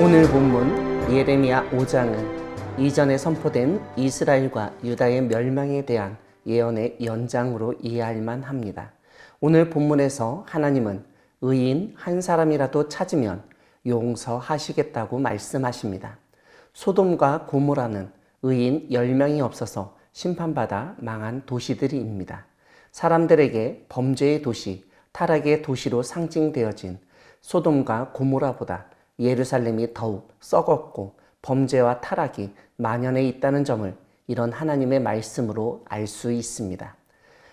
오늘 본문 예레미야 5장은 이전에 선포된 이스라엘과 유다의 멸망에 대한 예언의 연장으로 이해할 만합니다. 오늘 본문에서 하나님은 의인 한 사람이라도 찾으면 용서하시겠다고 말씀하십니다. 소돔과 고모라는 의인 10명이 없어서 심판받아 망한 도시들입니다. 사람들에게 범죄의 도시, 타락의 도시로 상징되어진 소돔과 고모라보다 예루살렘이 더욱 썩었고 범죄와 타락이 만연해 있다는 점을 이런 하나님의 말씀으로 알 수 있습니다.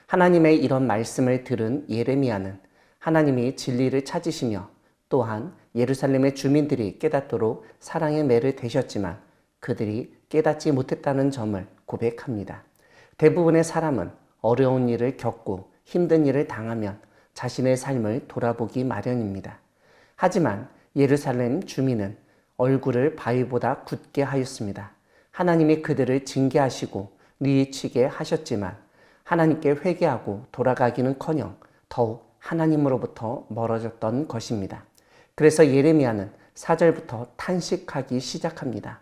하나님의 이런 말씀을 들은 예레미야는 하나님이 진리를 찾으시며 또한 예루살렘의 주민들이 깨닫도록 사랑의 매를 대셨지만 그들이 깨닫지 못했다는 점을 고백합니다. 대부분의 사람은 어려운 일을 겪고 힘든 일을 당하면 자신의 삶을 돌아보기 마련입니다. 하지만 예루살렘 주민은 얼굴을 바위보다 굳게 하였습니다. 하나님이 그들을 징계하시고 뉘우치게 하셨지만 하나님께 회개하고 돌아가기는커녕 더욱 하나님으로부터 멀어졌던 것입니다. 그래서 예레미야는 4절부터 탄식하기 시작합니다.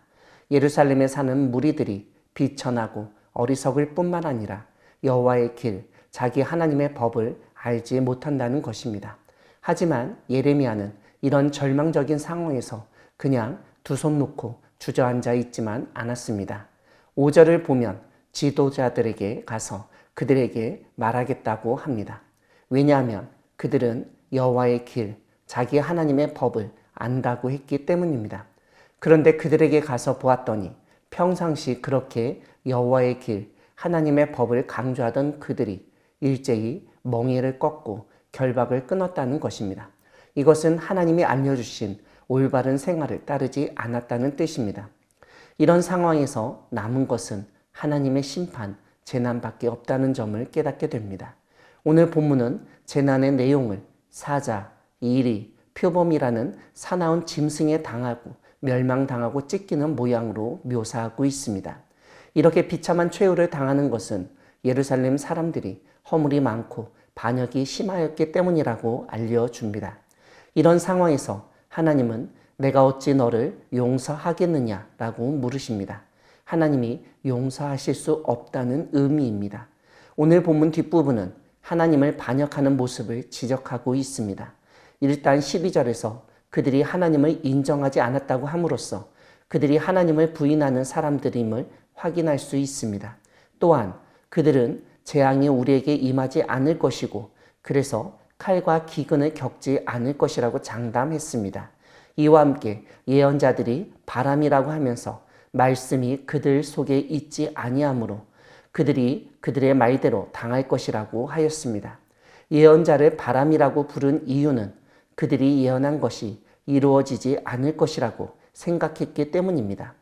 예루살렘에 사는 무리들이 비천하고 어리석을 뿐만 아니라 여호와의 길, 자기 하나님의 법을 알지 못한다는 것입니다. 하지만 예레미야는 이런 절망적인 상황에서 그냥 두 손 놓고 주저앉아 있지만 않았습니다. 5절을 보면 지도자들에게 가서 그들에게 말하겠다고 합니다. 왜냐하면 그들은 여호와의 길, 자기 하나님의 법을 안다고 했기 때문입니다. 그런데 그들에게 가서 보았더니 평상시 그렇게 여호와의 길, 하나님의 법을 강조하던 그들이 일제히 멍에를 꺾고 결박을 끊었다는 것입니다. 이것은 하나님이 알려주신 올바른 생활을 따르지 않았다는 뜻입니다. 이런 상황에서 남은 것은 하나님의 심판, 재난밖에 없다는 점을 깨닫게 됩니다. 오늘 본문은 재난의 내용을 사자, 이리, 표범이라는 사나운 짐승에 당하고 멸망당하고 찢기는 모양으로 묘사하고 있습니다. 이렇게 비참한 최후를 당하는 것은 예루살렘 사람들이 허물이 많고 반역이 심하였기 때문이라고 알려줍니다. 이런 상황에서 하나님은 내가 어찌 너를 용서하겠느냐라고 물으십니다. 하나님이 용서하실 수 없다는 의미입니다. 오늘 본문 뒷부분은 하나님을 반역하는 모습을 지적하고 있습니다. 일단 12절에서 그들이 하나님을 인정하지 않았다고 함으로써 그들이 하나님을 부인하는 사람들임을 확인할 수 있습니다. 또한 그들은 재앙이 우리에게 임하지 않을 것이고 그래서 칼과 기근을 겪지 않을 것이라고 장담했습니다. 이와 함께 예언자들이 바람이라고 하면서 말씀이 그들 속에 있지 아니하므로 그들이 그들의 말대로 당할 것이라고 하였습니다. 예언자를 바람이라고 부른 이유는 그들이 예언한 것이 이루어지지 않을 것이라고 생각했기 때문입니다.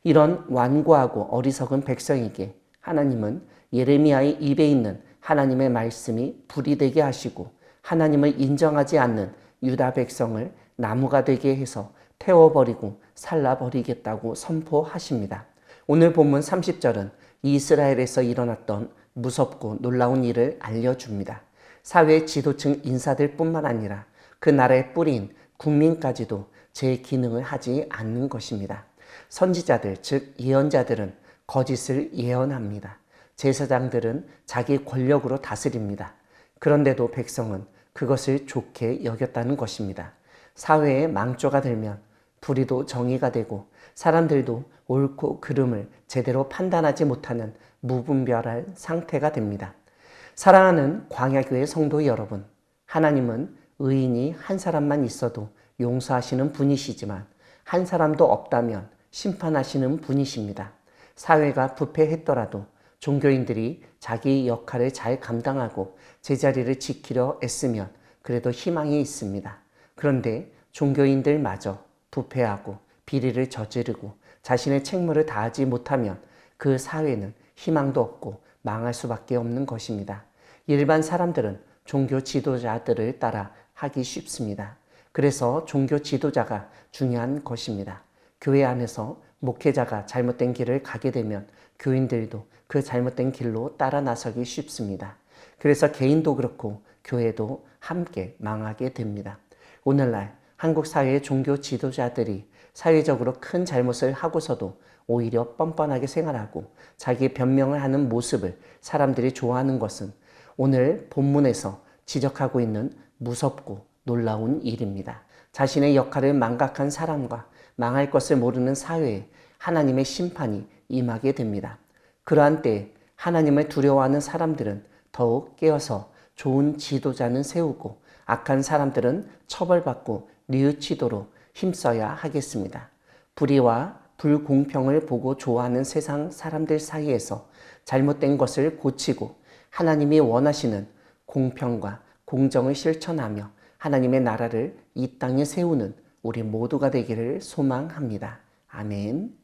이런 완고하고 어리석은 백성에게 하나님은 예레미야의 입에 있는 하나님의 말씀이 불이 되게 하시고 하나님을 인정하지 않는 유다 백성을 나무가 되게 해서 태워버리고 살라버리겠다고 선포하십니다. 오늘 본문 30절은 이스라엘에서 일어났던 무섭고 놀라운 일을 알려줍니다. 사회 지도층 인사들 뿐만 아니라 그 나라의 뿌리인 국민까지도 제 기능을 하지 않는 것입니다. 선지자들, 즉 예언자들은 거짓을 예언합니다. 제사장들은 자기 권력으로 다스립니다. 그런데도 백성은 그것을 좋게 여겼다는 것입니다. 사회의 망조가 들면 불의도 정의가 되고 사람들도 옳고 그름을 제대로 판단하지 못하는 무분별한 상태가 됩니다. 사랑하는 광야교회 성도 여러분, 하나님은 의인이 한 사람만 있어도 용서하시는 분이시지만 한 사람도 없다면 심판하시는 분이십니다. 사회가 부패했더라도 종교인들이 자기 역할을 잘 감당하고 제자리를 지키려 애쓰면 그래도 희망이 있습니다. 그런데 종교인들마저 부패하고 비리를 저지르고 자신의 책무를 다하지 못하면 그 사회는 희망도 없고 망할 수밖에 없는 것입니다. 일반 사람들은 종교 지도자들을 따라 하기 쉽습니다. 그래서 종교 지도자가 중요한 것입니다. 교회 안에서 목회자가 잘못된 길을 가게 되면 교인들도 그 잘못된 길로 따라 나서기 쉽습니다. 그래서 개인도 그렇고 교회도 함께 망하게 됩니다. 오늘날 한국 사회의 종교 지도자들이 사회적으로 큰 잘못을 하고서도 오히려 뻔뻔하게 생활하고 자기 변명을 하는 모습을 사람들이 좋아하는 것은 오늘 본문에서 지적하고 있는 무섭고 놀라운 일입니다. 자신의 역할을 망각한 사람과 망할 것을 모르는 사회에 하나님의 심판이 임하게 됩니다. 그러한 때에 하나님을 두려워하는 사람들은 더욱 깨어서 좋은 지도자는 세우고 악한 사람들은 처벌받고 뉘우치도록 힘써야 하겠습니다. 불의와 불공평을 보고 좋아하는 세상 사람들 사이에서 잘못된 것을 고치고 하나님이 원하시는 공평과 공정을 실천하며 하나님의 나라를 이 땅에 세우는 우리 모두가 되기를 소망합니다. 아멘.